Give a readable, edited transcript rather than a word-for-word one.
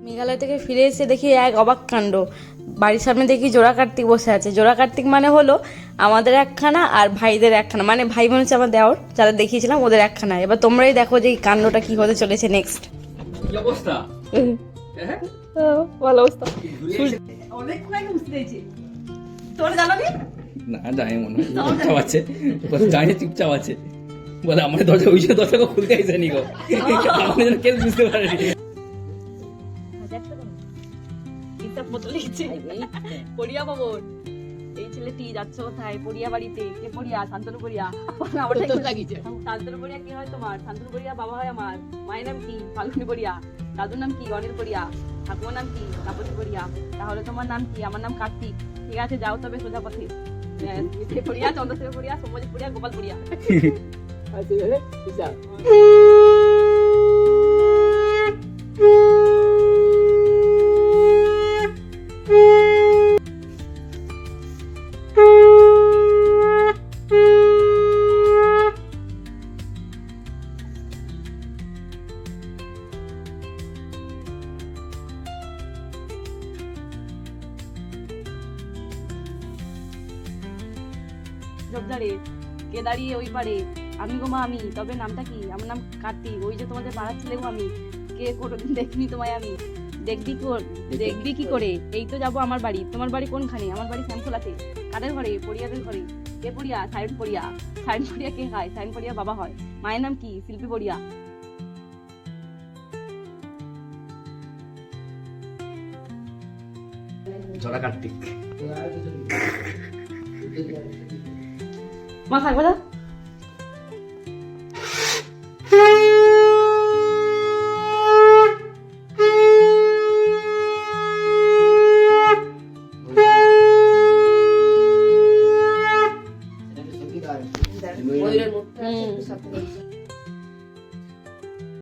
মেঘালয় থেকে ফিরে এসে দেখি এক অবাক কাণ্ড। বাড়ির সামনে দেখি জোড়া কার্তিক বসে আছে। জোড়া কার্তিক মানে হলো আমাদের একখানা আর ভাইদের একখানা, মানে ভাই বোন হচ্ছে আমার দেওর, যারা দেখিয়েছিলাম ওদের একখানা। এবার তোমরাই দেখো যে এই কাণ্ডটা কি হতে চলেছে নেক্সট। কি অবস্থা? হ্যাঁ? ভালো অবস্থা। তোর জানাবি না জানি মনে হয় চুপচাপ আছে, জানি চুপচাপ আছে বলে আমার দরজা ওই জন্য দরজা খুলতে আইসেনি গো, আমার জন্য কেউ বুঝতে পারেনি। পড়িয়া বাবন এই ছেলেটি যাচ্ছে কোথায়? পড়িয়া বাড়িতে। কে পড়িয়া? শান্তনু পড়িয়া। শান্তনু পড়িয়া কি হয় তোমার? শান্তনু পড়িয়া বাবা হয় আমার। মায়ের নাম কি? ফাল্গুনি পড়িয়া। দাদুর নাম কি? অনিল পড়িয়া। ঠাকুমার নাম কি? তাপসী পড়িয়া। তাহলে তোমার নাম কি? আমার নাম কার্তিক। ঠিক আছে, যাও তবে সোজা পথে। পড়িয়া, চন্দ্রশেখর পড়িয়া, সৌম্যজিৎ পড়িয়া, গোপাল পড়িয়া। ঝোপঝাড়ে কে দাঁড়িয়ে ওই পারে? আমি গো মা আমি। তবে নামটা কি? আমার নাম কার্তিক। ওই যে তোমাদের পাড়ার ছেলে গো আমি। কে কোনোদিন দেখিনি তোমায় আমি। দেখবি কি করে? এই তো যাবো আমার বাড়ি। তোমার বাড়ি কোনখানে? আমার বাড়ি শ্যামখোলাতে। কাদের ঘরে? পড়িয়াদের ঘরে। কে পড়িয়া? সাইন পড়িয়া। সাইন পড়িয়া কে হয়? সাইন পড়িয়া বাবা হয়। মায়ের নাম কি? শিল্পী পড়িয়া। জোড়া কার্তিক মা থাকবে না?